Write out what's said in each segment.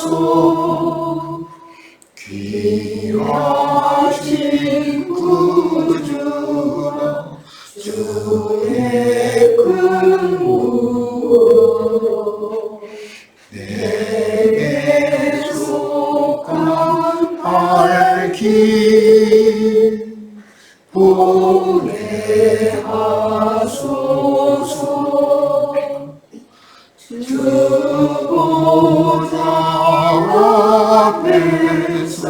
하소. 귀하신 구주라 주의 큰 무로 내게 속한 발길 보내하소서. 주보좌 앞에서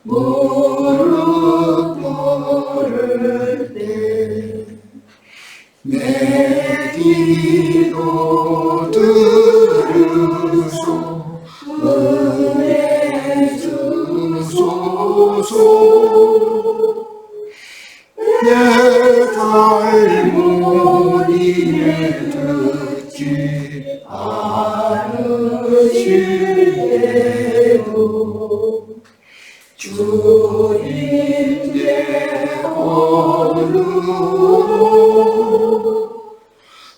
무릎 꿇을 때 내 기도 들으소. 은혜 주소서. 내 잘못 이해 듣지 않으시대도 주님께 거룩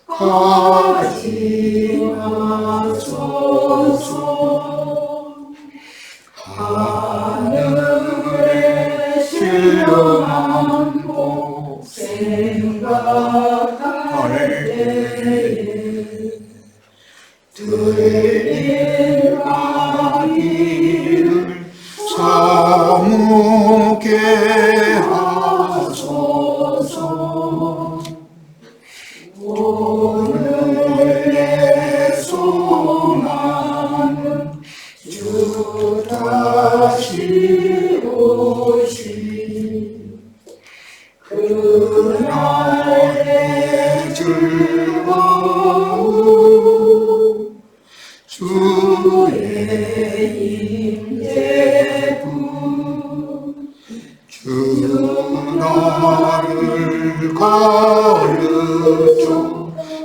가지 마소서. 하늘에 신령한 복 생각할 때에 들릴 아기를 사무게 하소서. 오늘 내 소망은 주 다시 오시 그날의 즐거움 주의 임재분. 주 나를 가르쳐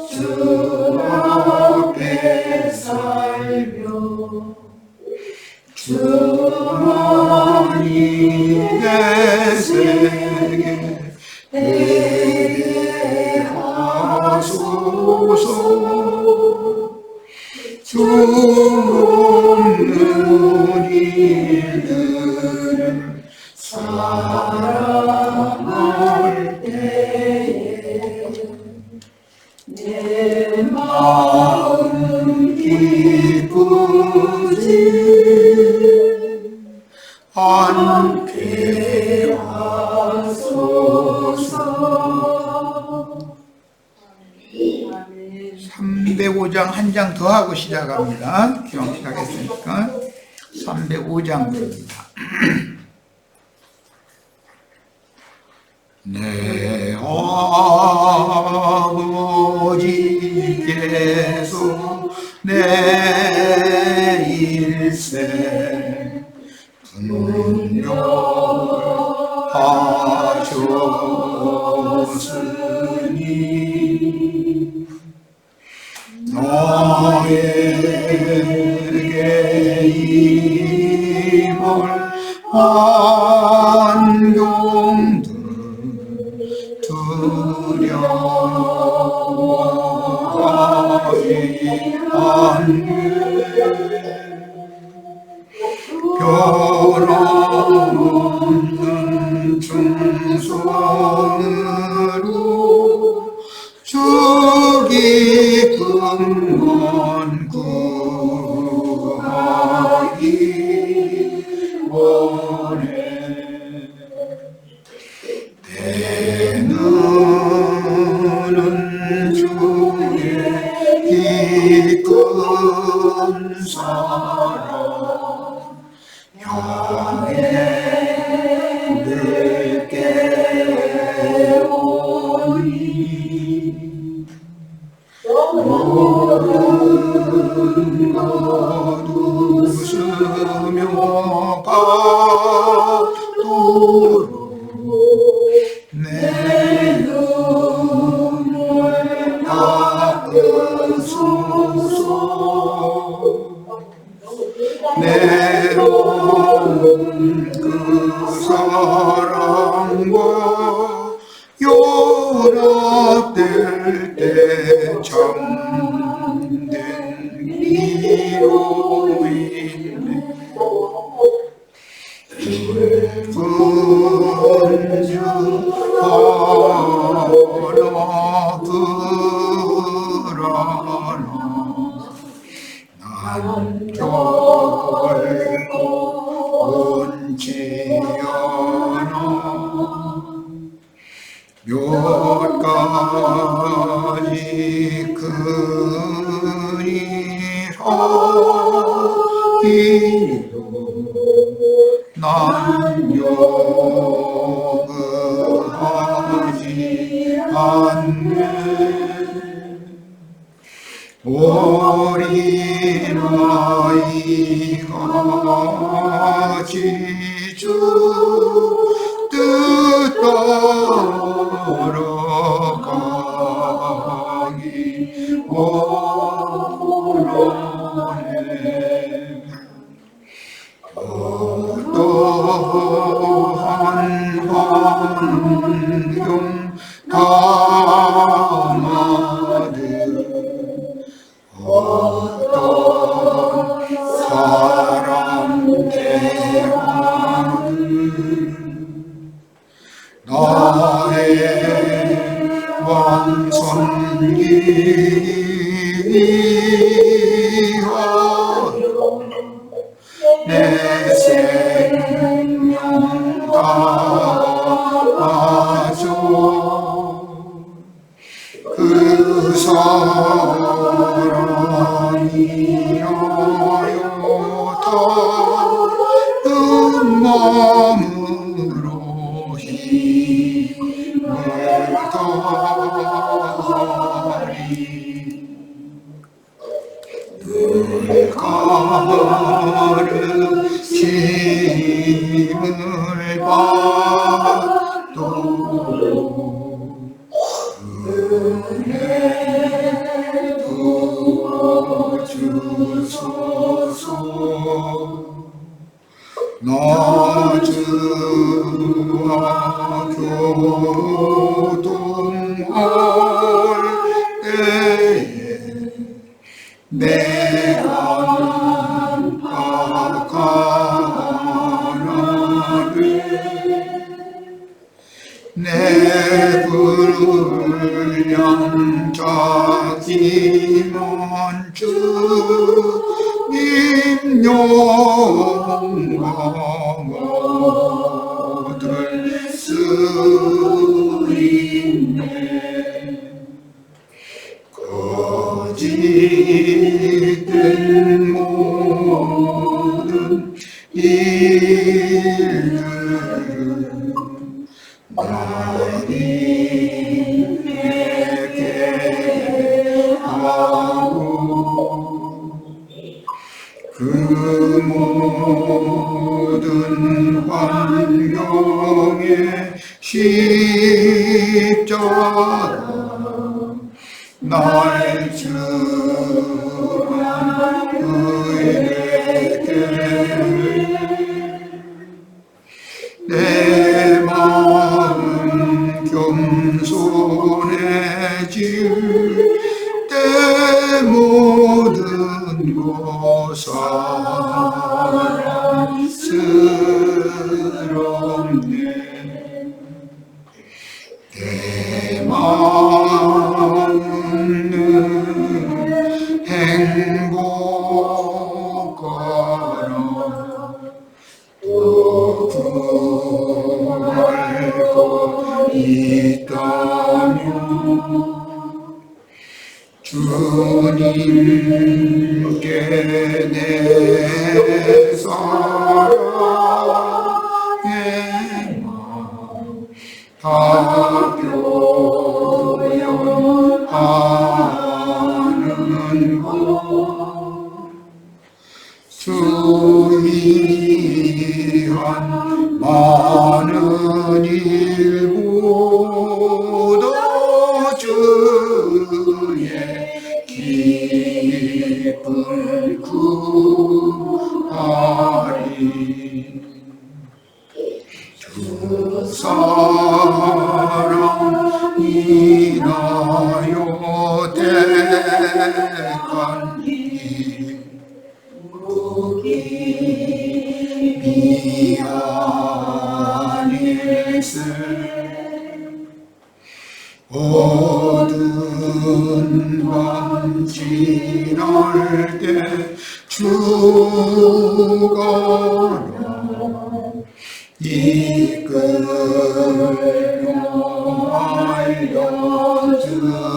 주 앞에 살며 주님의 세계 되게 하소서. 주 없는 일들을 사랑할 때에 내 마음 기쁘지 않게 하소서. 305장 한 장 더 하고 시작합니다. 기왕 시작했으니까 305장입니다. 내 아버지께서 내 일생 분명하셨으니 너에게 이볼 안경들 두려워하지 않게 변함없는 충성으로 주 깊은 원 구하기 원해. 내 눈은 주의 깊은 사랑 향해 늦게 오니 모든 것 웃으며 가도록 내 눈물 닦으소서. 내로운 그 사랑과 연합될 때 참된 위로의 난 결코 온지 않아 몇 가지 그리라 이도 난 요구하지 않네 어린아이가 지주 뜻 따라가기 원하네 어떠한 환경 담아든 어떤 사람 대하는 나의 왕손이하여 내 생명 다하죠 그 사랑이여여 닿은 마음으로 힘을 다하리 늘 가르침을 받도 은혜 부어주소서 나주와 교통할 때에 내 안팎하나를 내 불량 자기만 주님 영광 얻을 수 있네 거짓된 모든 일들은 나님 내게 하고 그 모든 환경에 십자가 날 주한 의에게 내 마음 겸손해질 때 모든 것 사랑스럽네 내 마음은 행복하라 또 구할 것 있다면 주님께 내 사랑의 마음 다 표현하는 것 주 위한 많은 일보다 주의 기쁨 구하리 주 사랑 인하여 택한 이 미안 일세 어두운 밤 지날 때 주가 이끌려 알려주시니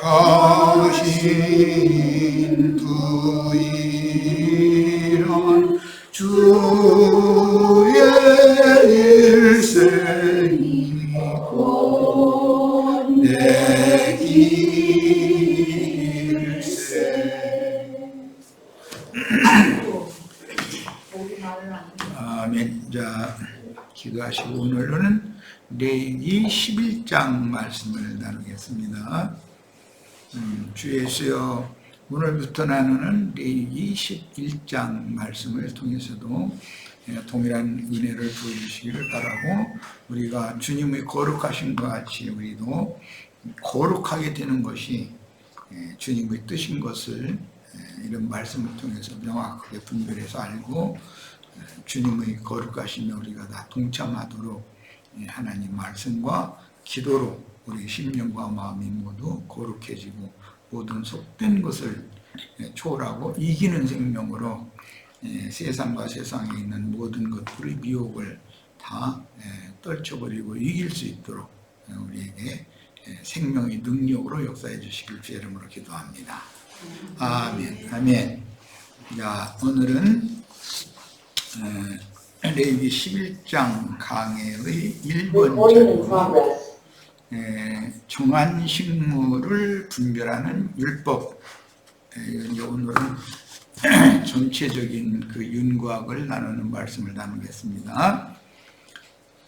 자신 부인한 주의 일생이고 내 일생. 아멘. 자, 기도하시고 오늘은 레위기 11장 말씀을 나누겠습니다. 주 예수여, 오늘부터 나누는 레위기 11장 말씀을 통해서도 동일한 은혜를 부어주시기를 바라고, 우리가 주님의 거룩하심과 같이 우리도 거룩하게 되는 것이 주님의 뜻인 것을 이런 말씀을 통해서 명확하게 분별해서 알고, 주님의 거룩하심에 우리가 다 동참하도록 하나님 말씀과 기도로 우리 심령과 마음이 모두 거룩해지고 모든 속된 것을 초월하고 이기는 생명으로 세상과 세상에 있는 모든 것들의 미혹을 다 떨쳐버리고 이길 수 있도록 우리에게 생명의 능력으로 역사해 주시길 주 이름으로 기도합니다. 아멘. 아멘. 자, 오늘은 레위기 11장 강해의 1번 정한식물을 분별하는 율법. 오늘은 전체적인 그 윤곽을 나누는 말씀을 나누겠습니다.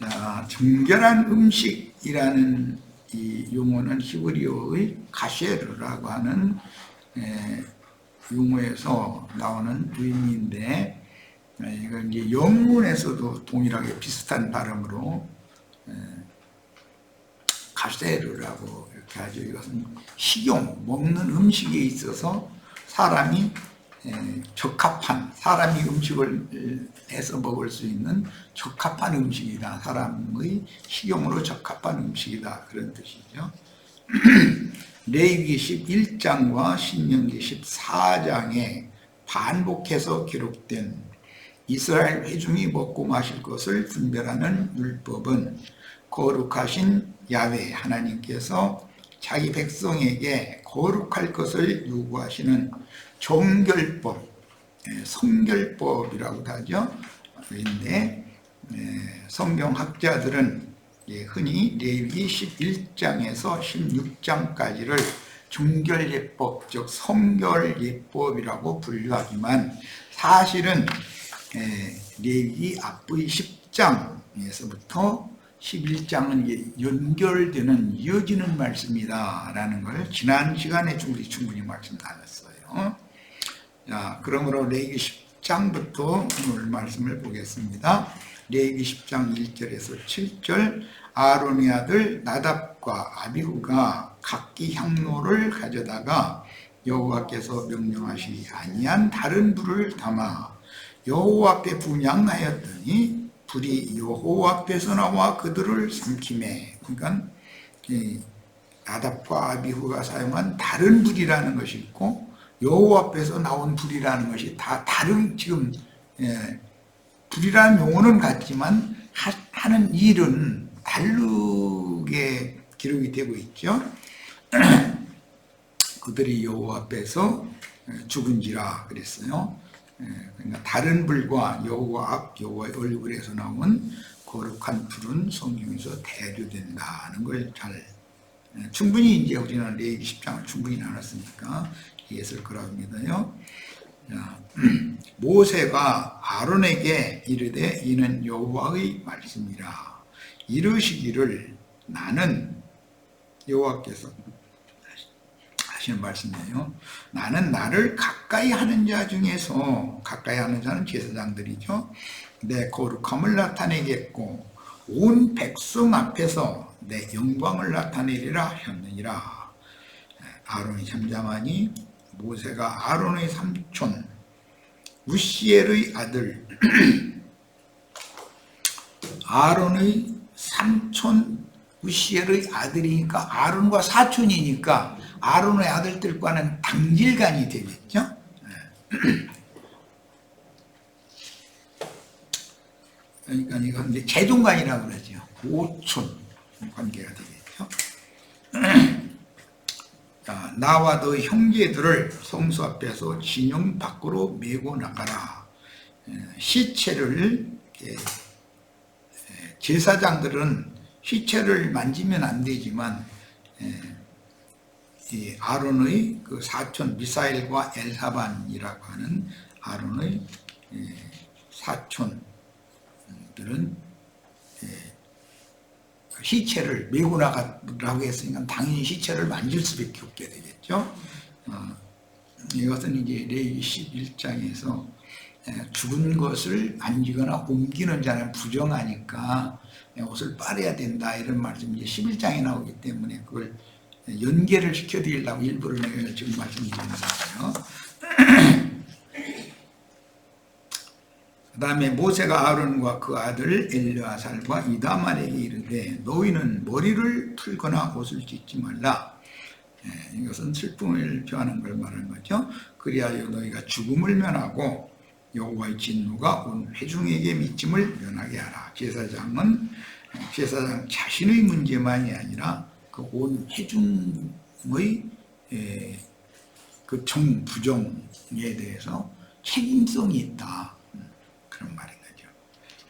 자, 정결한 음식이라는 이 용어는 히브리어의 가쉐르라고 하는 용어에서 나오는 의미인데, 이건 이제 영문에서도 동일하게 비슷한 발음으로 가세르라고 이렇게 하죠. 이것은 식용, 먹는 음식에 있어서 사람이 적합한, 사람이 음식을 해서 먹을 수 있는 적합한 음식이다. 사람의 식용으로 적합한 음식이다. 그런 뜻이죠. 레위기 11장과 신명기 14장에 반복해서 기록된 이스라엘 회중이 먹고 마실 것을 분별하는 율법은 거룩하신 야훼 하나님께서 자기 백성에게 거룩할 것을 요구하시는 정결법, 성결법이라고 하죠. 그런데 성경학자들은 흔히 레위기 11장에서 16장까지를 정결예법, 즉 성결예법이라고 분류하지만 사실은 레위기 앞의 10장에서부터 11장은 연결되는, 이어지는 말씀이다라는 걸 지난 시간에 충분히 말씀 나눴어요. 자, 그러므로 레위기 10장부터 오늘 말씀을 보겠습니다. 레위기 10장 1절에서 7절, 아론의 아들 나답과 아비후가 각기 향로를 가져다가 여호와께서 명령하시지 아니한 다른 불을 담아 여호와 앞에 분향하였더니 불이 여호와 앞에서 나와 그들을 삼키매. 그러니까 나답과 아비후가 사용한 다른 불이라는 것이 있고 여호와 앞에서 나온 불이라는 것이 다 다른, 지금 불이라는 용어는 같지만 하는 일은 다르게 기록이 되고 있죠. 그들이 여호와 앞에서 죽은지라 그랬어요. 그러니까 다른 불과 여호와 앞, 여호와의 얼굴에서 나온 거룩한 불은 성경에서 대조된다는 걸 잘 충분히 이제 우리는 레위기 10장을 충분히 나눴으니까 이해했을 거라고 합니다요. 자, 모세가 아론에게 이르되 이는 여호와의 말씀이라. 이르시기를 나는, 여호와께서 하시는 말씀이에요. 나는 나를 가까이 하는 자 중에서, 가까이 하는 자는 제사장들이죠, 내 거룩함을 나타내겠고 온 백성 앞에서 내 영광을 나타내리라 하였느니라. 아론이 잠잠하니 모세가 아론의 삼촌 우시엘의 아들 아론의 삼촌 우시엘의 아들이니까 아론과 사촌이니까 아론의 아들들과는 당질간이 되겠죠. 그러니까 이건 이제 재종간이라고 그러죠. 오촌 관계가 되겠죠. 자, 나와 너 형제들을 성소 앞에서 진영 밖으로 메고 나가라. 시체를 제사장들은 시체를 만지면 안 되지만 이 아론의 그 사촌 미사엘과 엘사반이라고 하는 아론의 사촌들은 시체를 메고 나가라고 했으니까 당연히 시체를 만질 수밖에 없게 되겠죠. 이것은 이제 레위기 11장에서 죽은 것을 만지거나 옮기는 자는 부정하니까 옷을 빨아야 된다 이런 말씀이 이제 11장에 나오기 때문에 그걸 연계를 시켜드리려고 일부러 내가 지금 말씀드리는 거예요. 그 다음에 모세가 아론과 그 아들 엘르아살과 이다말에게 이르되 너희는 머리를 풀거나 옷을 찢지 말라. 이것은 슬픔을 표하는 걸 말하는 거죠. 그리하여 너희가 죽음을 면하고 여호와의 진노가 온 회중에게 미침을 면하게 하라. 제사장 자신의 문제만이 아니라 그 온 회중의 그 부정에 대해서 책임성이 있다. 그런 말인 거죠.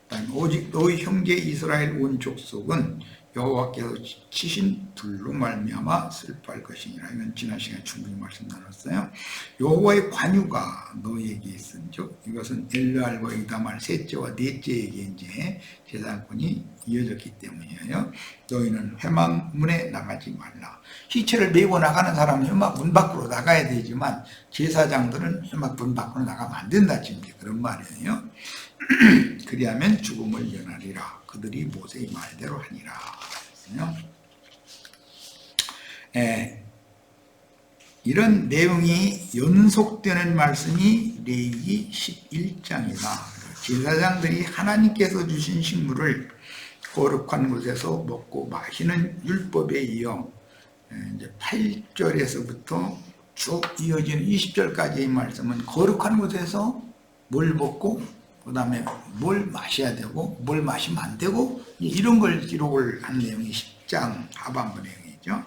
그다음에 오직 너희 형제 이스라엘 온 족속은 여호와께서 치신 불로 말미암아 슬퍼할 것이니라. 이건 지난 시간에 충분히 말씀 나눴어요. 여호와의 관유가 너희에게 있은즉 이것은 엘르알과 이다말 셋째와 넷째에게 이제 제사장권이 이어졌기 때문이에요. 너희는 회막문에 나가지 말라. 시체를 메고 나가는 사람은 회막 문 밖으로 나가야 되지만 제사장들은 회막 문 밖으로 나가면 안 된다. 지금 그런 말이에요. 그리하면 죽음을 면하리라. 그들이 모세의 말대로 하니라. 이런 내용이 연속되는 말씀이 레위기 11장이다. 제사장들이 하나님께서 주신 식물을 거룩한 곳에서 먹고 마시는 율법에 이어 이제 8절에서부터 쭉 이어지는 20절까지의 말씀은 거룩한 곳에서 뭘 먹고 그 다음에 뭘 마셔야 되고 뭘 마시면 안 되고 이런 걸 기록을 한 내용이 10장 하반부 내용이죠.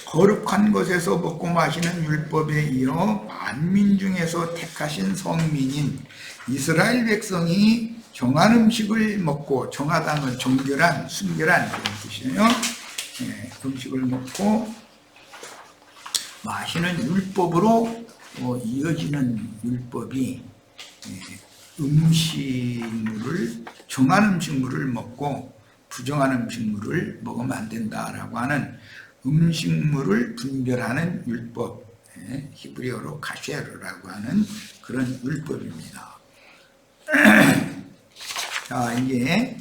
거룩한 곳에서 먹고 마시는 율법에 이어 만민 중에서 택하신 성민인 이스라엘 백성이 정한 음식을 먹고 정하다는 건 정결한, 순결한 그런 뜻이에요. 음식을 먹고 마시는 율법으로 이어지는 율법이 정한 음식물을 먹고 부정한 음식물을 먹으면 안 된다라고 하는 음식물을 분별하는 율법, 히브리어로 가쉐르라고 하는 그런 율법입니다. 자, 이제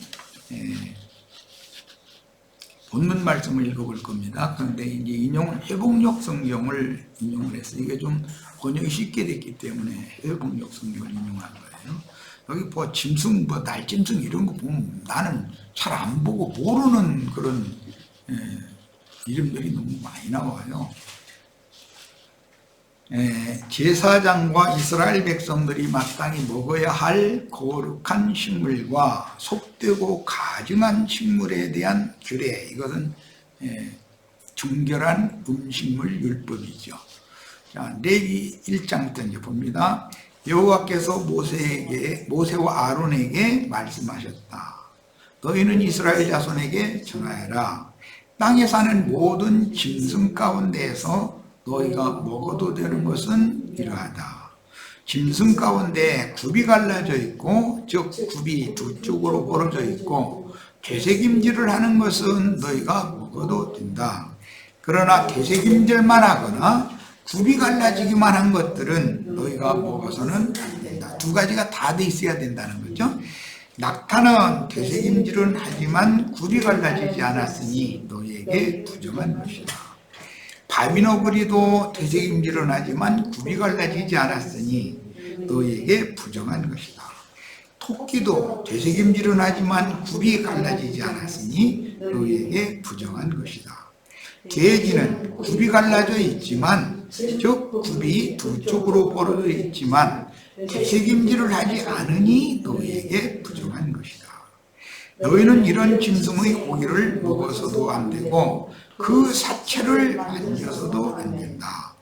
본문 말씀을 읽어볼 겁니다. 그런데 이제 인용은 회복력 성경을 인용을 했어요. 이게 좀 번역이 쉽게 됐기 때문에 회복력 성경을 인용한 거예요. 여기 뭐 짐승, 뭐 날짐승 이런 거 보면 나는 잘 안 보고 모르는 그런 이름들이 너무 많이 나와요. 제사장과 이스라엘 백성들이 마땅히 먹어야 할 거룩한 식물과 속되고 가증한 식물에 대한 규례, 이것은 정결한 음식물 율법이죠. 자, 레위 1장부터 이제 봅니다. 여호와께서 모세와 아론에게 말씀하셨다. 너희는 이스라엘 자손에게 전하여라. 땅에 사는 모든 짐승 가운데에서 너희가 먹어도 되는 것은 이러하다. 짐승 가운데 굽이 갈라져 있고, 즉 굽이 두 쪽으로 벌어져 있고 되새김질을 하는 것은 너희가 먹어도 된다. 그러나 되새김질만 하거나 굽이 갈라지기만 한 것들은 너희가 먹어서는 안 된다. 두 가지가 다 돼 있어야 된다는 거죠. 낙타는 되새김질은 하지만 굽이 갈라지지 않았으니 너희에게 부정한 것이다. 바위너구리도 되새김질은 하지만 굽이 갈라지지 않았으니 너희에게 부정한 것이다. 토끼도 되새김질은 하지만 굽이 갈라지지 않았으니 너희에게 부정한 것이다. 돼지는 굽이 갈라져 있지만 즉 굽이 두 쪽으로 벌어져 있지만 되새김질을 하지 않으니 너희에게 부정한 것이다. 너희는 이런 짐승의 고기를 먹어서도 안 되고 그 사체를 만져서도 안 된다.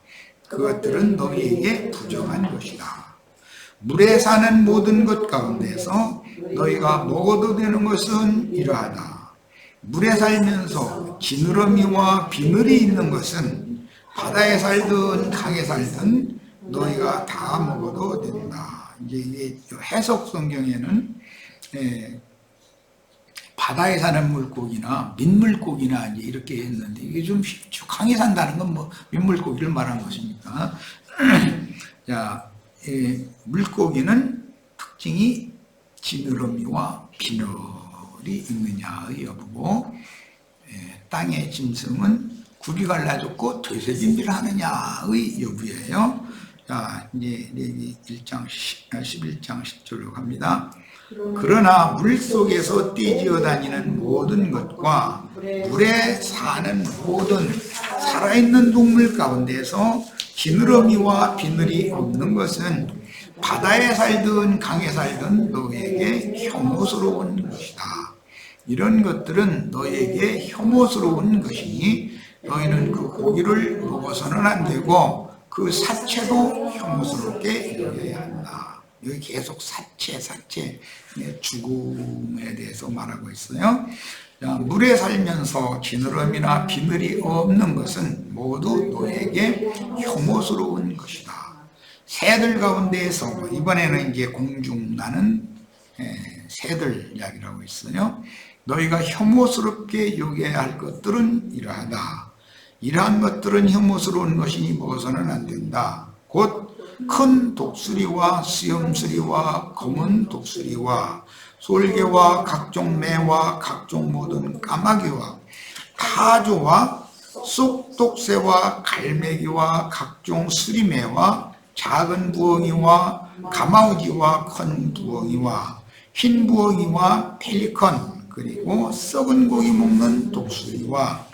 그것들은 너희에게 부정한 것이다. 물에 사는 모든 것 가운데서 너희가 먹어도 되는 것은 이러하다. 물에 살면서 지느러미와 비늘이 있는 것은 바다에 살든 강에 살든 너희가 다 먹어도 된다. 이제 해석 성경에는 바다에 사는 물고기나 민물고기나 이제 이렇게 했는데 이게 좀 쉽죠. 강에 산다는 건 뭐 민물고기를 말한 것입니까? 자, 물고기는 특징이 지느러미와 비늘이 있느냐의 여부고, 땅의 짐승은 굽이 갈라졌고 되새김질을 하느냐의 여부예요. 자, 이제 11장 10절로 갑니다. 그러나 물속에서 떼지어 다니는 모든 것과 물에 사는 모든 살아있는 동물 가운데서 지느러미와 비늘이 없는 것은 바다에 살든 강에 살든 너희에게 혐오스러운 것이다. 이런 것들은 너희에게 혐오스러운 것이니 너희는 그 고기를 먹어서는 안 되고 그 사체도 혐오스럽게 여겨야 한다. 여기 계속 사체, 죽음에 대해서 말하고 있어요. 자, 물에 살면서 지느러미나 비늘이 없는 것은 모두 너에게 혐오스러운 것이다. 새들 가운데에서 이번에는 이제 공중 나는 새들 이야기라고 있어요. 너희가 혐오스럽게 여겨야 할 것들은 이러하다. 이러한 것들은 혐오스러운 것이니 먹어서는 안 된다. 곧 큰 독수리와 수염수리와 검은 독수리와 솔개와 각종 매와 각종 모든 까마귀와 타조와 쏙독새와 갈매기와 각종 수리매와 작은 부엉이와 가마우지와 큰 부엉이와 흰 부엉이와 펠리컨 그리고 썩은 고기 먹는 독수리와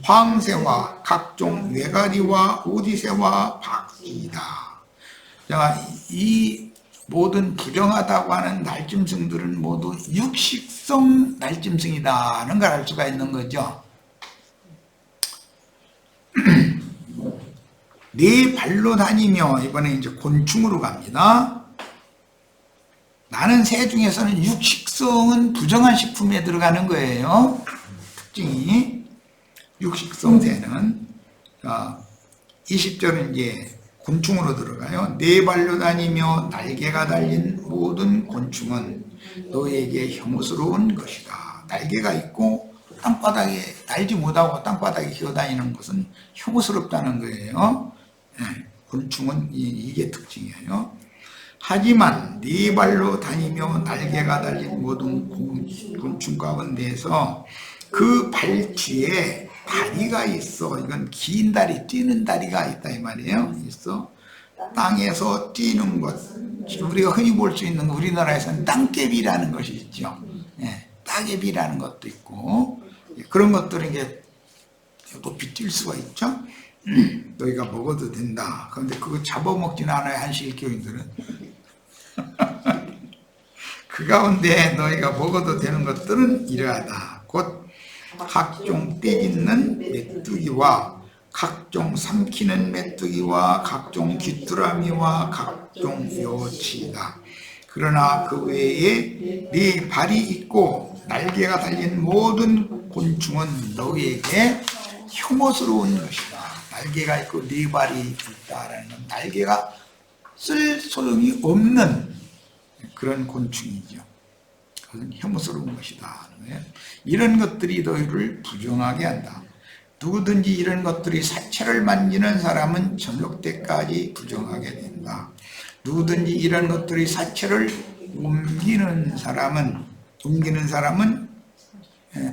황새와 각종 외가리와 오디새와 박쥐이다. 자, 이 모든 부정하다고 하는 날짐승들은 모두 육식성 날짐승이다는 걸 알 수가 있는 거죠. 네 발로 다니며 이번에 이제 곤충으로 갑니다. 나는 새 중에서는 육식성은 부정한 식품에 들어가는 거예요. 특징이 육식성 새는 20절은 이제 곤충으로 들어가요. 네 발로 다니며 날개가 달린 모든 곤충은 너에게 혐오스러운 것이다. 날개가 있고 땅바닥에 날지 못하고 땅바닥에 기어다니는 것은 혐오스럽다는 거예요. 곤충은 이게 특징이에요. 하지만 네 발로 다니며 날개가 달린 모든 곤충 가운데서 그 발 뒤에 다리가 있어. 이건 긴 다리, 뛰는 다리가 있다 이 말이에요. 있어. 땅에서 뛰는 것. 우리가 흔히 볼 수 있는 우리나라에서는 땅개비라는 것이 있죠. 따개비라는 것도 있고 그런 것들은 이제 높이 뛸 수가 있죠. 너희가 먹어도 된다. 그런데 그거 잡아먹지는 않아요. 한식교인들은. 그 가운데 너희가 먹어도 되는 것들은 이러하다. 곧 각종 떼짓는 메뚜기와 각종 삼키는 메뚜기와 각종 귀뚜라미와 각종 여치이다. 그러나 그 외에 네 발이 있고 날개가 달린 모든 곤충은 너희에게 혐오스러운 것이다. 날개가 있고 네 발이 있다라는 건 날개가 쓸 소용이 없는 그런 곤충이죠. 그것은 혐오스러운 것이다. 이런 것들이 너희를 부정하게 한다. 누구든지 이런 것들이 사체를 만지는 사람은 저녁 때까지 부정하게 된다. 누구든지 이런 것들이 사체를 옮기는 사람은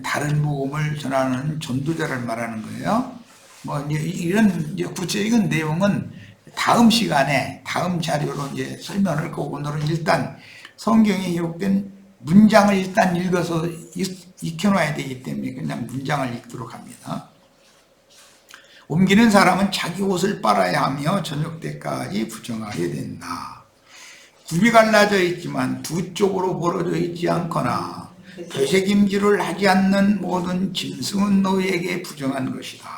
다른 복음을 전하는 전도자를 말하는 거예요. 뭐 이런 구체적인 내용은 다음 시간에 다음 자료로 이제 설명할 거고 오늘은 일단 성경에 기록된 문장을 일단 읽어서 익혀놔야 되기 때문에 그냥 문장을 읽도록 합니다. 옮기는 사람은 자기 옷을 빨아야 하며 저녁 때까지 부정하게 된다. 굽이 갈라져 있지만 두 쪽으로 벌어져 있지 않거나 되새김질을 하지 않는 모든 짐승은 너희에게 부정한 것이다.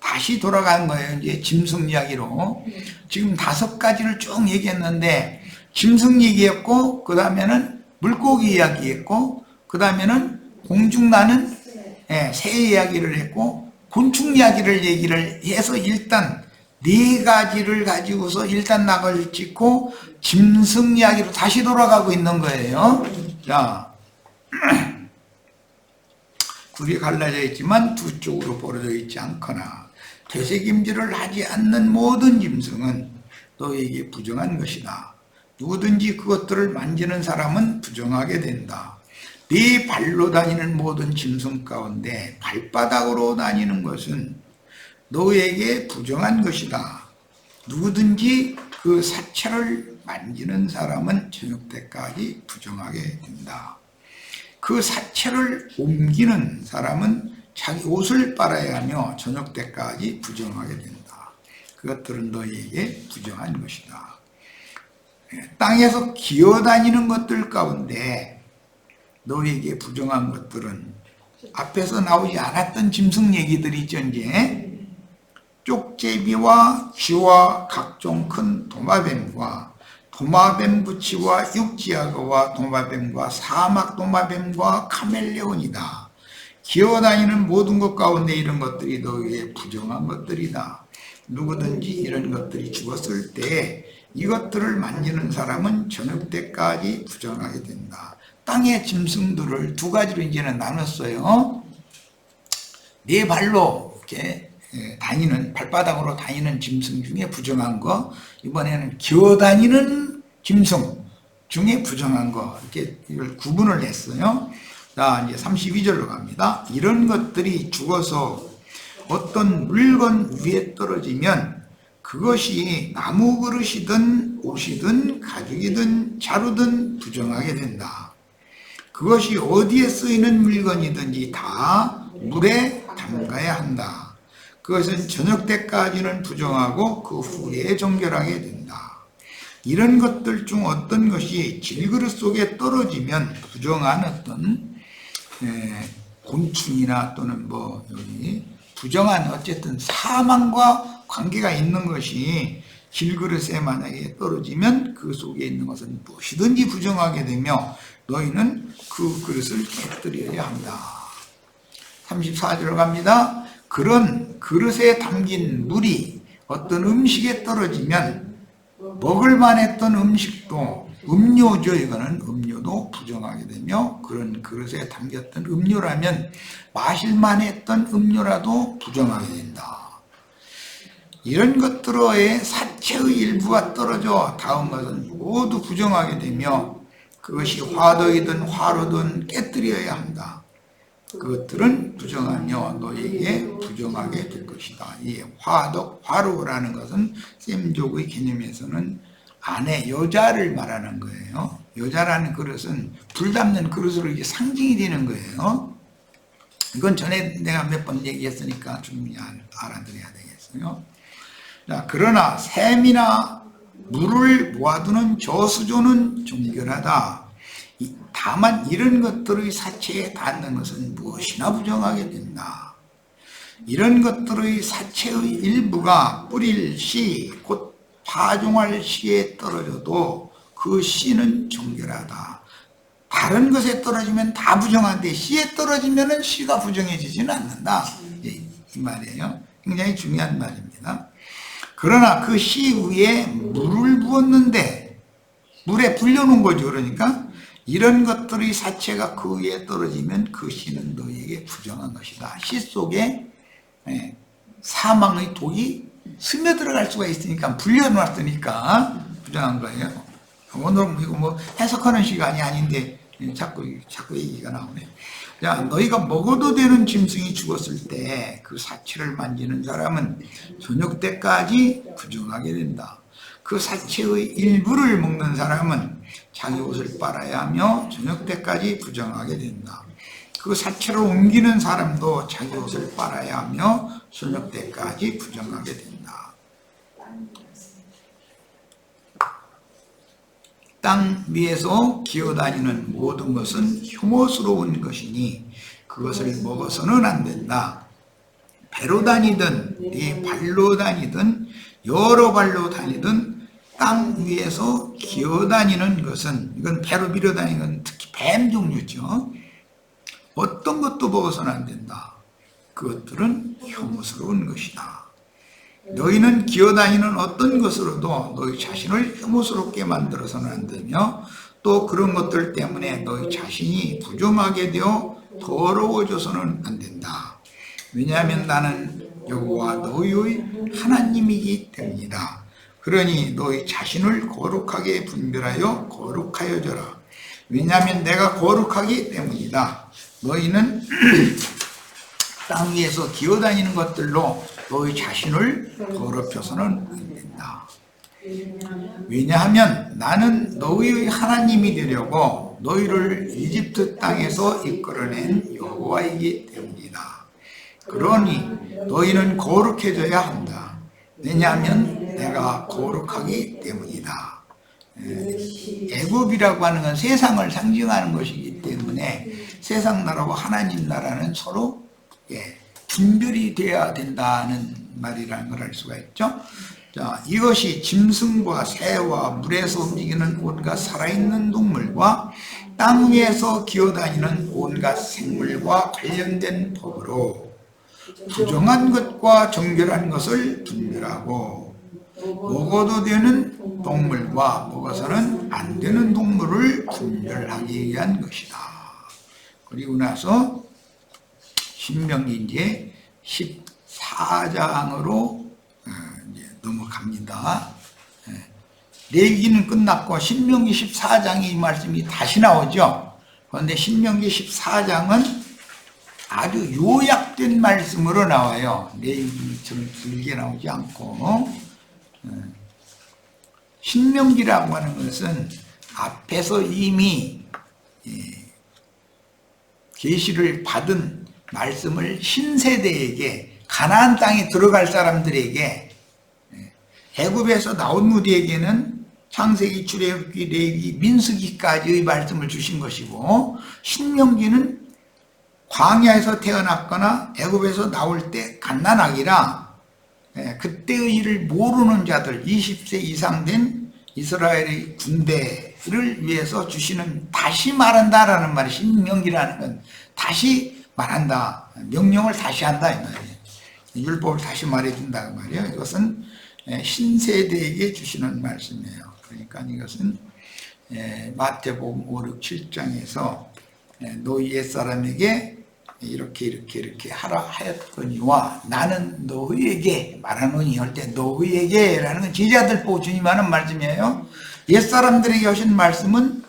다시 돌아간 거예요. 이제 짐승 이야기로. 지금 5가지를 쭉 얘기했는데 짐승 얘기했고 그 다음에는 물고기 이야기했고 그 다음에는 공중나는 새 이야기를 했고 곤충 이야기를 얘기를 해서 일단 4가지를 가지고서 일단 낙을 찍고 짐승 이야기로 다시 돌아가고 있는 거예요. 자, 굴이 갈라져 있지만 두 쪽으로 벌어져 있지 않거나 되새김질을 하지 않는 모든 짐승은 너에게 부정한 것이다. 누구든지 그것들을 만지는 사람은 부정하게 된다. 네 발로 다니는 모든 짐승 가운데 발바닥으로 다니는 것은 너에게 부정한 것이다. 누구든지 그 사체를 만지는 사람은 저녁 때까지 부정하게 된다. 그 사체를 옮기는 사람은 자기 옷을 빨아야 하며 저녁 때까지 부정하게 된다. 그것들은 너희에게 부정한 것이다. 땅에서 기어다니는 것들 가운데 너희에게 부정한 것들은 앞에서 나오지 않았던 짐승 얘기들이 있죠. 이제 쪽제비와 쥐와 각종 큰 도마뱀과 도마뱀 부치와 육지악어와 도마뱀과 사막 도마뱀과 카멜레온이다. 기어다니는 모든 것 가운데 이런 것들이 너희에게 부정한 것들이다. 누구든지 이런 것들이 죽었을 때 이것들을 만지는 사람은 저녁 때까지 부정하게 된다. 땅의 짐승들을 2가지로 이제는 나눴어요. 4발로 이렇게 다니는, 발바닥으로 다니는 짐승 중에 부정한 거, 이번에는 기어다니는 짐승 중에 부정한 거, 이렇게 이걸 구분을 했어요. 자, 이제 32절로 갑니다. 이런 것들이 죽어서 어떤 물건 위에 떨어지면 그것이 나무 그릇이든 옷이든 가죽이든 자루든 부정하게 된다. 그것이 어디에 쓰이는 물건이든지 다 물에 담가야 한다. 그것은 저녁 때까지는 부정하고 그 후에 정결하게 된다. 이런 것들 중 어떤 것이 질그릇 속에 떨어지면 부정한 어떤 곤충이나 또는 뭐 여기 부정한 어쨌든 사망과 관계가 있는 것이 질그릇에 만약에 떨어지면 그 속에 있는 것은 무엇이든지 부정하게 되며 너희는 그 그릇을 깨뜨려야 한다. 34절로 갑니다. 그런 그릇에 담긴 물이 어떤 음식에 떨어지면 먹을 만했던 음식도 음료죠. 이거는 음료도 부정하게 되며 그런 그릇에 담겼던 음료라면 마실 만했던 음료라도 부정하게 된다. 이런 것들의 사체의 일부가 떨어져 다음 것은 모두 부정하게 되며 그것이 화덕이든 화로든 깨뜨려야 한다. 그것들은 부정하며 너에게 부정하게 될 것이다. 이 화덕, 화로라는 것은 셈족의 개념에서는 아내, 여자를 말하는 거예요. 여자라는 그릇은 불 담는 그릇으로 이게 상징이 되는 거예요. 이건 전에 내가 몇 번 얘기했으니까 충분히 알아들어야 되겠어요. 자, 그러나 샘이나 물을 모아두는 저수조는 정결하다. 다만 이런 것들의 사체에 닿는 것은 무엇이나 부정하게 된다. 이런 것들의 사체의 일부가 뿌릴 씨, 곧 파종할 씨에 떨어져도 그 씨는 정결하다. 다른 것에 떨어지면 다 부정한데 씨에 떨어지면 씨가 부정해지지는 않는다. 이 말이에요. 굉장히 중요한 말입니다. 그러나 그 씨 위에 물을 부었는데 물에 불려놓은 거죠. 그러니까 이런 것들의 사체가 그 위에 떨어지면 그 씨는 너에게 부정한 것이다. 씨 속에 사망의 독이 스며들어갈 수가 있으니까 불려놨으니까 부정한 거예요. 오늘은 이거 뭐 해석하는 시간이 아닌데 자꾸 얘기가 나오네. 자, 너희가 먹어도 되는 짐승이 죽었을 때 그 사체를 만지는 사람은 저녁 때까지 부정하게 된다. 그 사체의 일부를 먹는 사람은 자기 옷을 빨아야 하며 저녁 때까지 부정하게 된다. 그 사체를 옮기는 사람도 자기 옷을 빨아야 하며 저녁 때까지 부정하게 된다. 땅 위에서 기어다니는 모든 것은 혐오스러운 것이니 그것을 먹어서는 안 된다. 배로 다니든 네 발로 다니든 여러 발로 다니든 땅 위에서 기어다니는 것은, 이건 배로 밀어다니는 건 특히 뱀 종류죠. 어떤 것도 먹어서는 안 된다. 그것들은 혐오스러운 것이다. 너희는 기어다니는 어떤 것으로도 너희 자신을 혐오스럽게 만들어서는 안 되며 또 그런 것들 때문에 너희 자신이 부정하게 되어 더러워져서는 안 된다. 왜냐하면 나는 여호와 너희의 하나님이기 때문이다. 그러니 너희 자신을 거룩하게 분별하여 거룩하여져라. 왜냐하면 내가 거룩하기 때문이다. 너희는 땅 위에서 기어다니는 것들로 너희 자신을 더럽혀서는 안 된다. 왜냐하면 나는 너희의 하나님이 되려고 너희를 이집트 땅에서 이끌어낸 여호와이기 때문이다. 그러니 너희는 거룩해져야 한다. 왜냐하면 내가 거룩하기 때문이다. 애굽이라고 하는 건 세상을 상징하는 것이기 때문에 세상 나라와 하나님 나라는 서로 분별이 되어야 된다는 말이라는 걸 알 수가 있죠. 자, 이것이 짐승과 새와 물에서 움직이는 온갖 살아있는 동물과 땅 위에서 기어다니는 온갖 생물과 관련된 법으로 부정한 것과 정결한 것을 분별하고 먹어도 되는 동물과 먹어서는 안 되는 동물을 분별하기 위한 것이다. 그리고 나서 신명기 이제 14장으로 이제 넘어갑니다. 레위기는 끝났고 신명기 14장이 이 말씀이 다시 나오죠. 그런데 신명기 14장은 아주 요약된 말씀으로 나와요. 레위기처럼 길게 나오지 않고. 신명기라고 하는 것은 앞에서 이미 계시를 받은 말씀을 신세대에게, 가나안 땅에 들어갈 사람들에게, 애굽에서 나온 무리에게는 창세기, 출애굽기, 레위기, 민수기까지의 말씀을 주신 것이고, 신명기는 광야에서 태어났거나 애굽에서 나올 때 갓난아기라 그때의 일을 모르는 자들, 20세 이상 된 이스라엘의 군대를 위해서 주시는, 다시 말한다라는 말이, 신명기라는 건 다시 말한다, 명령을 다시 한다 이 말이에요. 율법을 다시 말해준다 그 말이에요. 이것은 신세대에게 주시는 말씀이에요. 그러니까 이것은 마태복음 5, 6, 7장에서 너희 옛사람에게 이렇게 하라 하였거니와 나는 너희에게 말하노니 할 때 너희에게 라는 건 제자들 보고 주님 하는 말씀이에요. 옛사람들에게 하신 말씀은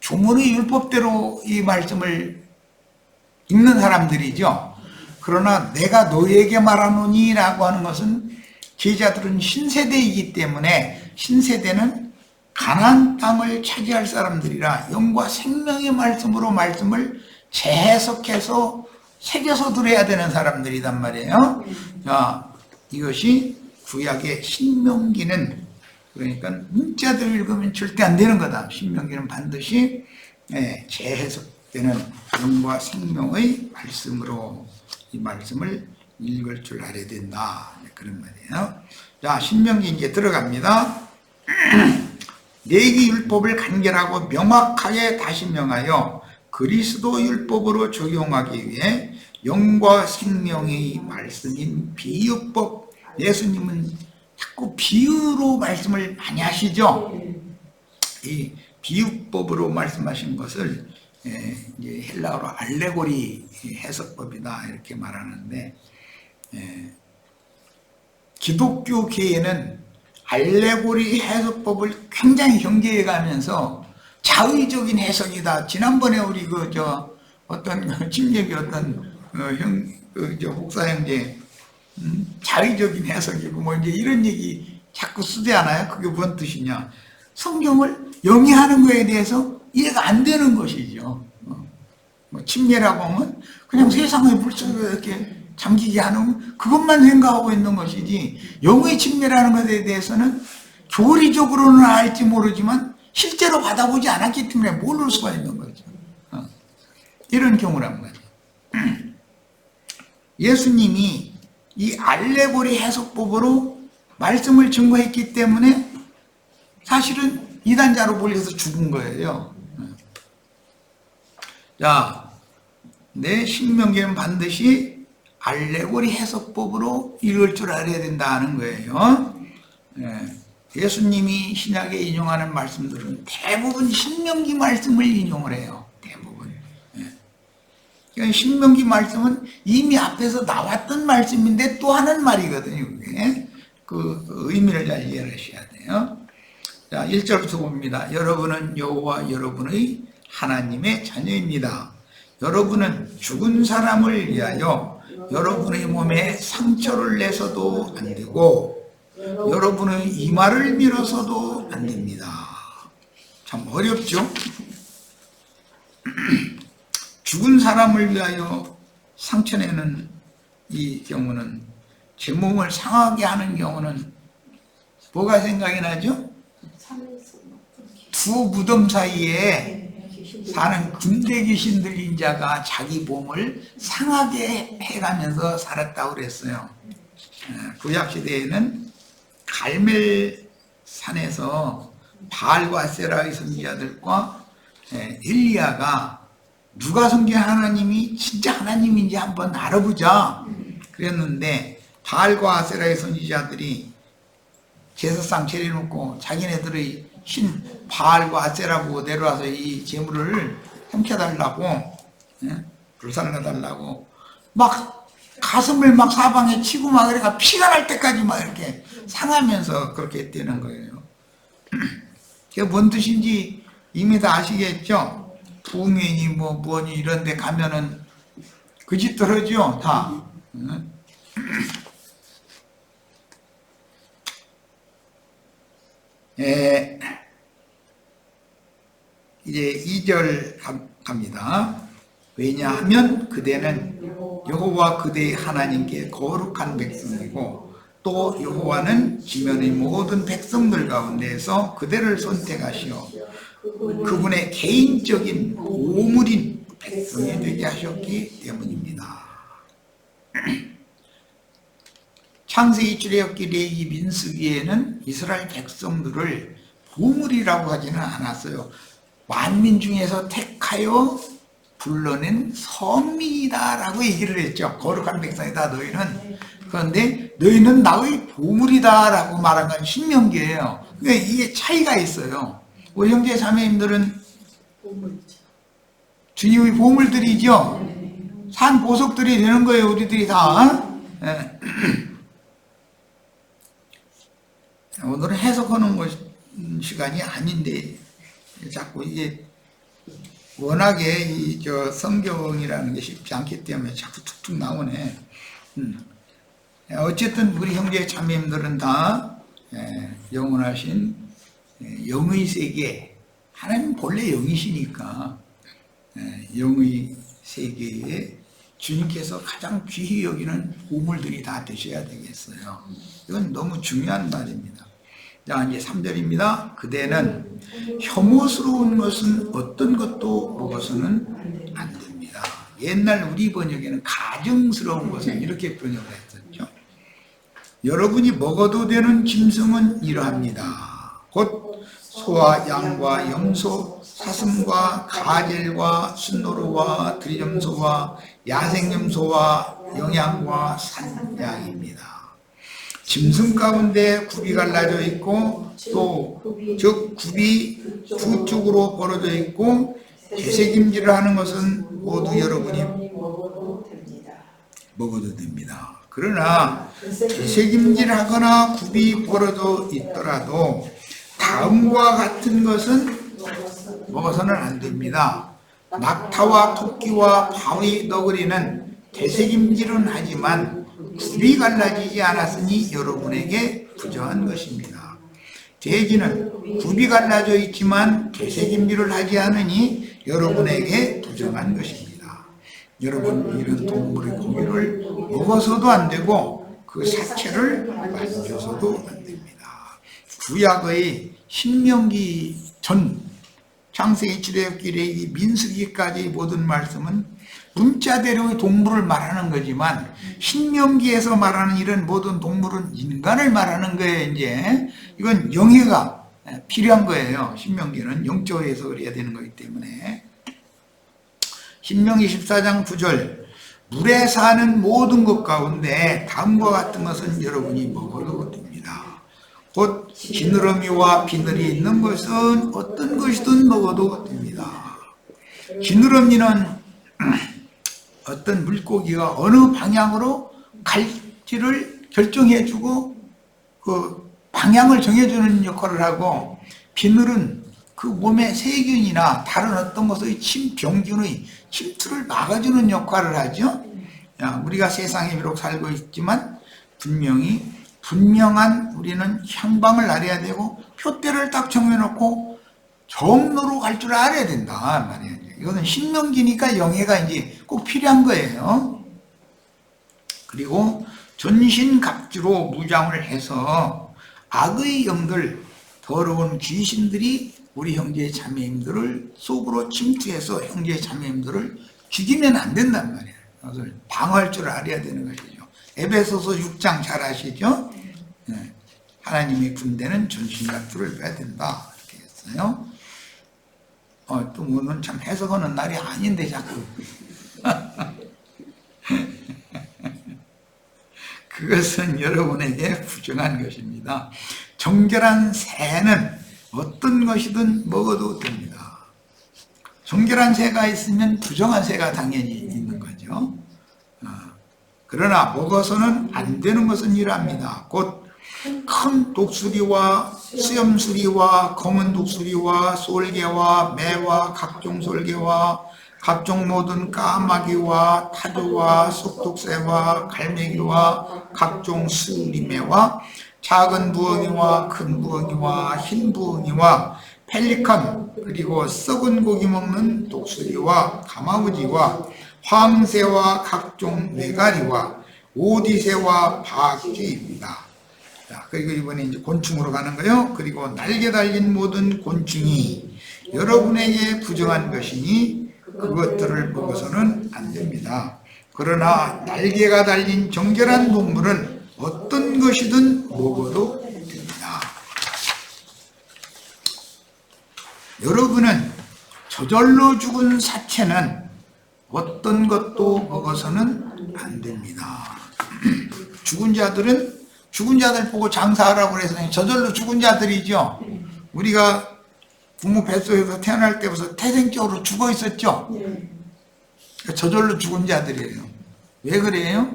조문의 율법대로 이 말씀을 읽는 사람들이죠. 그러나 내가 너희에게 말하노니 라고 하는 것은 제자들은 신세대이기 때문에, 신세대는 가나안 땅을 차지할 사람들이라 영과 생명의 말씀으로 말씀을 재해석해서 새겨서 들어야 되는 사람들이란 말이에요. 자, 이것이 구약의 신명기는, 그러니까 문자대로 읽으면 절대 안 되는 거다. 신명기는 반드시 재해석되는 영과 생명의 말씀으로 이 말씀을 읽을 줄 알아야 된다. 그런 말이에요. 자, 신명기 이제 들어갑니다. 레위기 율법을 간결하고 명확하게 다시 명하여 그리스도 율법으로 적용하기 위해 영과 생명의 말씀인 비유법, 예수님은 자꾸 비유로 말씀을 많이 하시죠. 이 비유법으로 말씀하신 것을 이제 헬라어로 알레고리 해석법이다 이렇게 말하는데, 기독교계에는 알레고리 해석법을 굉장히 경계해 가면서 자의적인 해석이다. 지난번에 우리 어떤 침례기 어떤 목사 형제 자의적인 해석이고 뭐 이제 이런 얘기 자꾸 쓰지 않아요? 그게 무슨 뜻이냐? 성경을 영위하는 거에 대해서 이해가 안 되는 것이죠. 뭐 침례라고 하면 그냥 세상의 물속에 이렇게 잠기게 하는 그것만 생각하고 있는 것이지, 영의 침례라는 것에 대해서는 교리적으로는 알지 모르지만 실제로 받아보지 않았기 때문에 모를 수가 있는 거죠. 이런 경우란 말이에요. 예수님이 이 알레고리 해석법으로 말씀을 증거했기 때문에 사실은 이단자로 몰려서 죽은 거예요. 자, 내 신명기는 반드시 알레고리 해석법으로 읽을 줄 알아야 된다는 거예요. 예수님이 신약에 인용하는 말씀들은 대부분 신명기 말씀을 인용을 해요. 대부분. 그러니까 신명기 말씀은 이미 앞에서 나왔던 말씀인데 또 하는 말이거든요. 그게. 그 의미를 잘 이해하셔야 돼요. 자, 1절부터 봅니다. 여러분은 여호와 여러분의 하나님의 자녀입니다. 여러분은 죽은 사람을 위하여 여러분의 몸에 상처를 내서도 안 되고 여러분의 이마를 밀어서도 안 됩니다. 참 어렵죠? 죽은 사람을 위하여 상처내는 이 경우는, 제 몸을 상하게 하는 경우는 뭐가 생각이 나죠? 두 무덤 사이에 사는 군대 귀신들 인자가 자기 몸을 상하게 해가면서 살았다고 그랬어요. 구약시대에는 갈멜산에서 바알과 세라의 선지자들과 엘리야가 누가 섬긴 하나님이 진짜 하나님인지 한번 알아보자 그랬는데, 바알과 아세라의 선지자들이 제사상 차려놓고 자기네들의 신 바알과 아세라 보고 내려와서 이 재물을 삼켜달라고, 불살라달라고 막 가슴을 막 사방에 치고 막 그래가 피가 날 때까지 막 이렇게 상하면서 그렇게 했다는 거예요. 그게 뭔 뜻인지 이미 다 아시겠죠? 부흥회니 뭐 뭐니 이런 데 가면은 그 짓들 하죠, 다. 이제 2절 갑니다. 왜냐하면 그대는 여호와 그대의 하나님께 거룩한 백성이고 또 여호와는 지면의 모든 백성들 가운데에서 그대를 선택하시어 그분의 개인적인 보물인 백성이 되게 하셨기 때문입니다. 창세기, 출애굽기, 레위기, 민수기에는 이스라엘 백성들을 보물이라고 하지는 않았어요. 만민 중에서 택하여 불러낸 선민이다라고 얘기를 했죠. 거룩한 백성이다 너희는. 그런데 너희는 나의 보물이다라고 말한 건 신명기예요. 그러니까 이게 차이가 있어요. 우리 형제 자매님들은 주님의 보물들이죠. 산 보석들이 되는 거예요. 우리들이 다. 오늘은 해석하는 시간이 아닌데 자꾸 이게 워낙에 이 성경이라는 게 쉽지 않기 때문에 자꾸 툭툭 나오네. 어쨌든 우리 형제 자매님들은 다 영원하신 영의 세계, 하나님 본래 영이시니까 영의 세계에 주님께서 가장 귀히 여기는 보물들이 다 되셔야 되겠어요. 이건 너무 중요한 말입니다. 자, 이제 3절입니다. 그대는 혐오스러운 것은 어떤 것도 먹어서는 안 됩니다. 옛날 우리 번역에는 가증스러운 것은 이렇게 번역을 했었죠. 여러분이 먹어도 되는 짐승은 이러합니다. 곧 소와 양과 염소, 사슴과 가젤과 순노루와 들이점소와 야생염소와 영양과 산양입니다. 짐승 가운데 굽이 갈라져 있고 또 즉 굽이 두 쪽으로 벌어져 있고 되새김질을 하는 것은 모두 여러분이 먹어도 됩니다. 그러나 되새김질하거나 굽이 벌어져 있더라도 다음과 같은 것은 먹어서는 안 됩니다. 낙타와 토끼와 바위, 너구리는 되새김질은 하지만 굽이 갈라지지 않았으니 여러분에게 부정한 것입니다. 돼지는 굽이 갈라져 있지만 되새김질을 하지 않으니 여러분에게 부정한 것입니다. 여러분 이런 동물의 고기를 먹어서도 안 되고 그 사체를 만져서도 안 됩니다. 구약의 신명기 전 창세기, 출애굽기, 레위기, 민수기까지 모든 말씀은 문자대로의 동물을 말하는 거지만 신명기에서 말하는 이런 모든 동물은 인간을 말하는 거예요. 이제 이건 영해가 필요한 거예요. 신명기는 영적으로 해석을 해야 되는 거기 때문에. 신명기 14장 9절 물에 사는 모든 것 가운데 다음과 같은 것은 여러분이 먹어도 됩니다. 곧 지느러미와 비늘이 있는 것은 어떤 것이든 먹어도 됩니다. 지느러미는 어떤 물고기가 어느 방향으로 갈지를 결정해주고 그 방향을 정해주는 역할을 하고, 비늘은 그 몸의 세균이나 다른 어떤 것의 병균의 침투를 막아주는 역할을 하죠. 우리가 세상에 비록 살고 있지만 분명한 우리는 향방을 알아야 되고 표대를 딱 정해놓고 정로로 갈 줄 알아야 된다 말이에요. 이거는 신명기니까 영해가 이제 꼭 필요한 거예요. 그리고 전신갑주로 무장을 해서 악의 영들, 더러운 귀신들이 우리 형제 자매님들을 속으로 침투해서 형제 자매님들을 죽이면 안 된단 말이에요. 그것을 방어할 줄 알아야 되는 것이죠. 에베소서 6장 잘 아시죠? 네. 하나님의 군대는 전신갑주를 빼야 된다 이렇게 했어요. 또 오늘 참 해석하는 날이 아닌데 자꾸 그것은 여러분에게 부정한 것입니다. 정결한 새는 어떤 것이든 먹어도 됩니다. 정결한 새가 있으면 부정한 새가 당연히 있는 거죠. 그러나 먹어서는 안 되는 것은 이러합니다. 곧 큰 독수리와 수염수리와 검은 독수리와 솔개와 매와 각종 솔개와 각종 모든 까마귀와 타조와 속독새와 갈매기와 각종 수리매와 작은 부엉이와 큰 부엉이와 흰 부엉이와 펠리컨, 그리고 썩은 고기 먹는 독수리와 가마우지와 황새와 각종 뇌가리와 오디새와 박쥐입니다. 자, 그리고 이번에 이제 곤충으로 가는 거예요. 그리고 날개 달린 모든 곤충이 여러분에게 부정한 것이니 그것들을 먹어서는 안 됩니다. 그러나 날개가 달린 정결한 동물은 어떤 것이든 먹어도 됩니다. 여러분은 저절로 죽은 사체는 어떤 것도 먹어서는 안 됩니다. 죽은 자들 보고 장사하라고 해서 저절로 죽은 자들이죠. 우리가 부모 뱃속에서 태어날 때부터 태생적으로 죽어 있었죠. 저절로 죽은 자들이에요. 왜 그래요?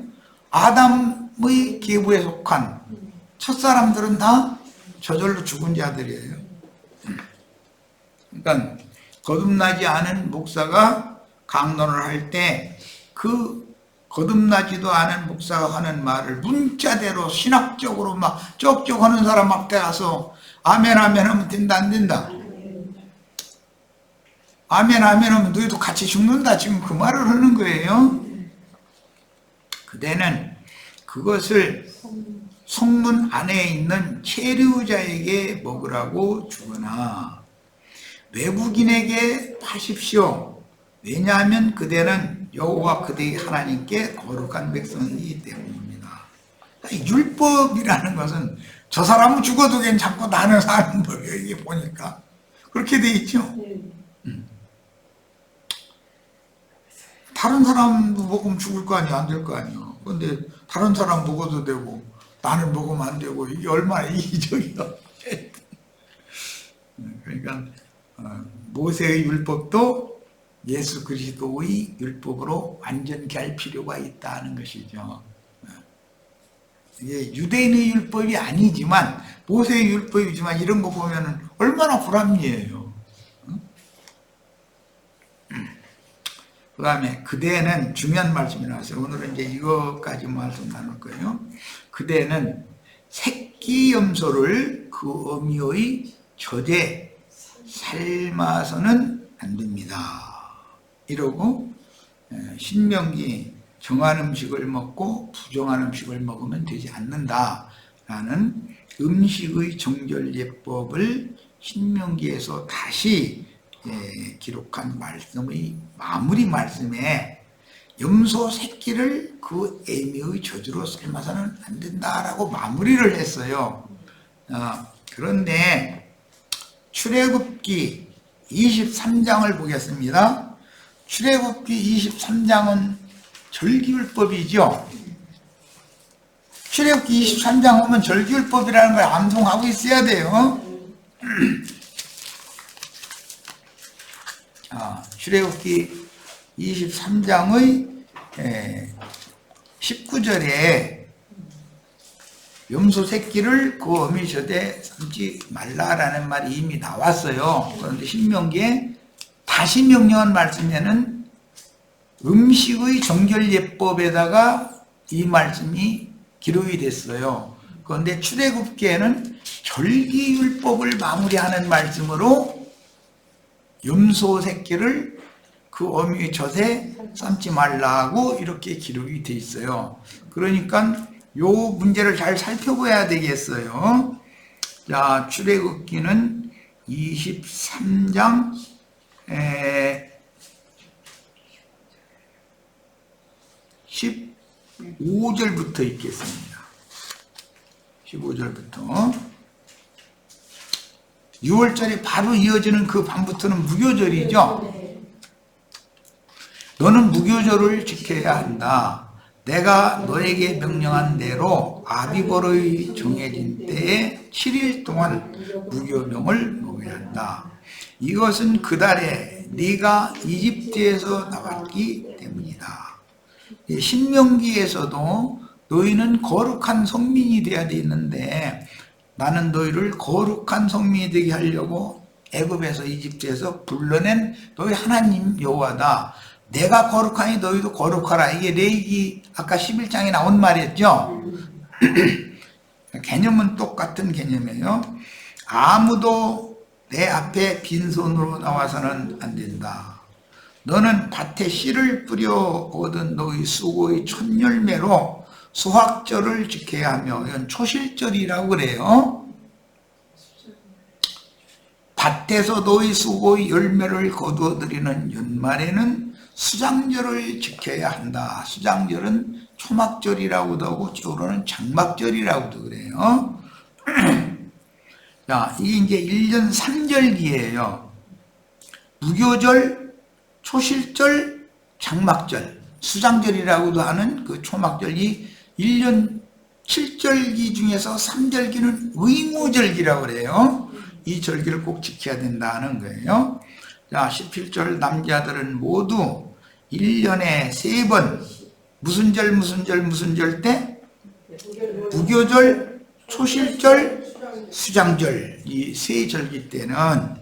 아담의 계보에 속한 첫사람들은 다 저절로 죽은 자들이에요. 그러니까 거듭나지 않은 목사가 강론을 할 때 그 거듭나지도 않은 목사가 하는 말을 문자대로 신학적으로 막 쪽쪽 하는 사람 막 대가서 아멘 아멘 하면 된다 안 된다? 아멘 아멘 하면 너희도 같이 죽는다, 지금 그 말을 하는 거예요. 그대는 그것을 성문 안에 있는 체류자에게 먹으라고 주거나 외국인에게 파십시오. 왜냐하면 그대는 여호와 그대의 하나님께 거룩한 백성이기 때문입니다. 율법이라는 것은 저 사람은 죽어도 괜찮고 나는 사는 법이에요. 이게 보니까 그렇게 돼 있죠. 다른 사람도 먹으면 죽을 거 아니야, 안 될 거 아니야. 근데 다른 사람 먹어도 되고 나는 먹으면 안 되고, 이게 얼마나 이기적이야. 그러니까 모세의 율법도 예수 그리스도의 율법으로 완전케 할 필요가 있다는 것이죠. 이게 유대인의 율법이 아니지만 모세의 율법이지만 이런 거 보면은 얼마나 불합리해요. 그 다음에 그대는 중요한 말씀이 나왔어요. 오늘은 이제 이거까지 말씀 나눌 거예요. 그대는 색기염소를 그 어미의 젖에 삶아서는 안 됩니다. 이러고 신명기 정한 음식을 먹고 부정한 음식을 먹으면 되지 않는다라는 음식의 정결예법을 신명기에서 다시 기록한 말씀의 마무리 말씀에 염소 새끼를 그 애미의 젖으로 삶아서는 안 된다라고 마무리를 했어요. 그런데 출애굽기 23장을 보겠습니다. 출애굽기 23장은 절기율법이죠. 출애굽기 23장 하면 절기율법이라는 걸 암송하고 있어야 돼요. 출애굽기 23장의 19절에 염소 새끼를 그 어미 젖에 삶지 말라라는 말이 이미 나왔어요. 그런데 신명기에 다시 명령한 말씀에는 음식의 정결예법에다가 이 말씀이 기록이 됐어요. 그런데 출애굽기에는 절기율법을 마무리하는 말씀으로 염소 새끼를 그 어미의 젖에 삶지 말라고 이렇게 기록이 돼 있어요. 그러니까 요 문제를 잘 살펴봐야 되겠어요. 자, 출애굽기는 23장 15절부터 읽겠습니다. 15절부터 6월절에 바로 이어지는 그 밤부터는 무교절이죠. 너는 무교절을 지켜야 한다. 내가 너에게 명령한 대로 아비벌의 정해진 때에 7일 동안 무교병을 먹어야 한다. 이것은 그 달에 네가 이집트에서 나왔기 때문이다. 신명기에서도 너희는 거룩한 성민이 되어야 되는데 나는 너희를 거룩한 성민이 되게 하려고 애굽에서 이집트에서 불러낸 너희 하나님 여호와다. 내가 거룩하니 너희도 거룩하라. 이게 레위기 아까 11장에 나온 말이었죠. 개념은 똑같은 개념이에요. 아무도 내 앞에 빈손으로 나와서는 안 된다. 너는 밭에 씨를 뿌려 얻은 너희 수고의 첫 열매로 수확절을 지켜야 하며, 이건 초실절이라고 그래요. 밭에서 너희 수고의 열매를 거두어들이는 연말에는 수장절을 지켜야 한다. 수장절은 초막절이라고도 하고 쪽으로는 장막절이라고도 그래요. 자, 이게 이제 1년 3절기예요. 무교절, 초실절, 장막절, 수장절이라고도 하는 그 초막절이 1년 7절기 중에서 3절기는 의무절기라고 그래요. 이 절기를 꼭 지켜야 된다는 거예요. 자, 17절 남자들은 모두 1년에 3번 무슨 절 무슨 절 무슨 절 때? 무교절, 초실절, 수장절, 이 세 절기 때는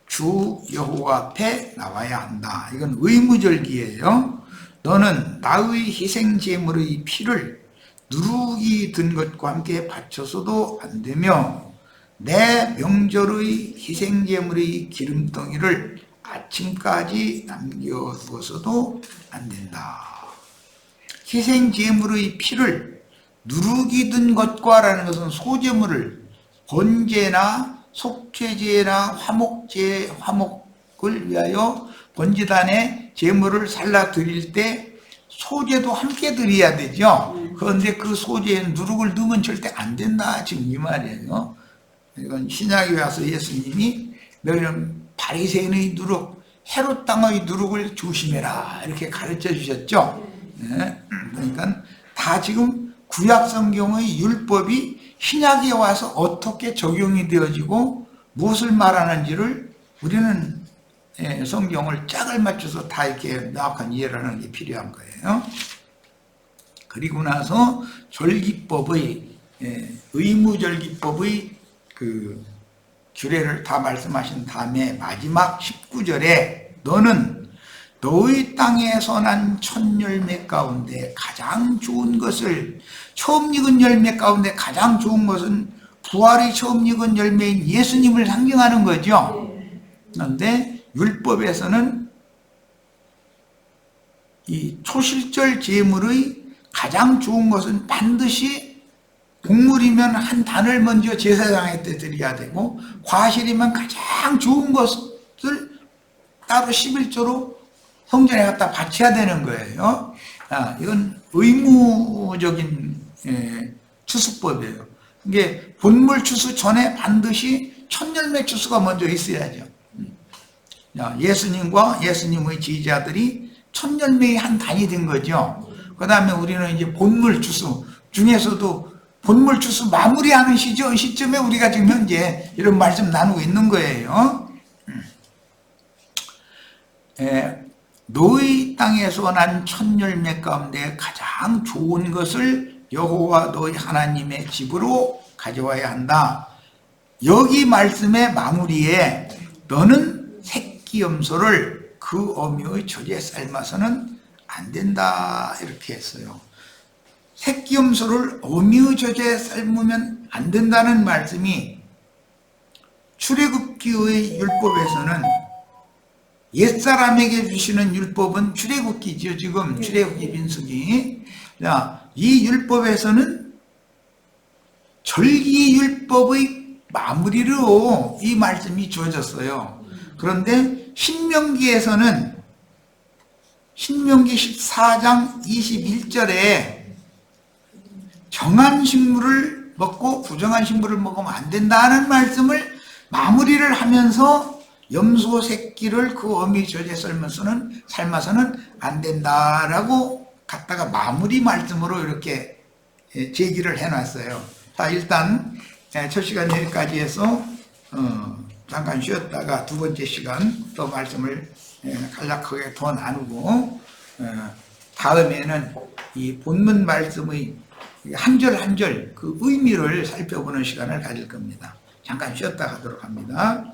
주 여호와 앞에 나와야 한다. 이건 의무절기예요. 너는 나의 희생 제물의 피를 누룩이 든 것과 함께 바쳐서도 안 되며 내 명절의 희생 제물의 기름덩이를 아침까지 남겨두어서도 안 된다. 희생 제물의 피를 누룩이 든 것과라는 것은 소제물을 번제나 속죄제나 화목을 위하여 번제단에 제물을 살라 드릴 때 소제도 함께 드려야 되죠. 그런데 그 소제에 누룩을 넣으면 절대 안 된다. 지금 이 말이에요. 이건 신약에 와서 예수님이 너희는 바리새인의 누룩, 헤롯 땅의 누룩을 조심해라 이렇게 가르쳐 주셨죠. 네. 그러니까 다 지금 구약 성경의 율법이 신약에 와서 어떻게 적용이 되어지고 무엇을 말하는지를 우리는 성경을 짝을 맞춰서 다 이렇게 명확한 이해를 하는 게 필요한 거예요. 그리고 나서 절기법의 의무절기법의 그 규례를 다 말씀하신 다음에 마지막 19절에 너는 너희 땅에서 난 첫 열매 가운데 가장 좋은 것을, 처음 익은 열매 가운데 가장 좋은 것은 부활이 처음 익은 열매인 예수님을 상징하는 거죠. 그런데 율법에서는 이 초실절 제물의 가장 좋은 것은 반드시 곡물이면 한 단을 먼저 제사장에 때 드려야 되고, 과실이면 가장 좋은 것을 따로 11조로 성전에 갖다 바쳐야 되는 거예요. 이건 의무적인 추수법이에요. 이게 본물 추수 전에 반드시 첫 열매 추수가 먼저 있어야죠. 예수님과 예수님의 제자들이 첫 열매의 한 단이 된 거죠. 그 다음에 우리는 이제 본물 추수 중에서도 본물 추수 마무리하는 시점에 우리가 지금 현재 이런 말씀 나누고 있는 거예요. 너희 땅에서 난 첫 열매 가운데 가장 좋은 것을 여호와 너희 하나님의 집으로 가져와야 한다. 여기 말씀의 마무리에 너는 새끼염소를 그 어미의 젖에 삶아서는 안 된다 이렇게 했어요. 새끼염소를 어미의 젖에 삶으면 안 된다는 말씀이 출애굽기의 율법에서는 옛사람에게 주시는 율법은 출애굽기죠. 지금 출애굽기 민수기. 이 율법에서는 절기 율법의 마무리로 이 말씀이 주어졌어요. 그런데 신명기에서는 신명기 14장 21절에 정한 식물을 먹고 부정한 식물을 먹으면 안 된다는 말씀을 마무리를 하면서 염소 새끼를 그 어미 젖에 삶아서는 안 된다라고 갖다가 마무리 말씀으로 이렇게 제기를 해놨어요. 자, 일단 첫 시간 여기까지 해서 잠깐 쉬었다가 두 번째 시간 또 말씀을 간략하게 더 나누고, 다음에는 이 본문 말씀의 한 절 한 절 그 의미를 살펴보는 시간을 가질 겁니다. 잠깐 쉬었다 가도록 합니다.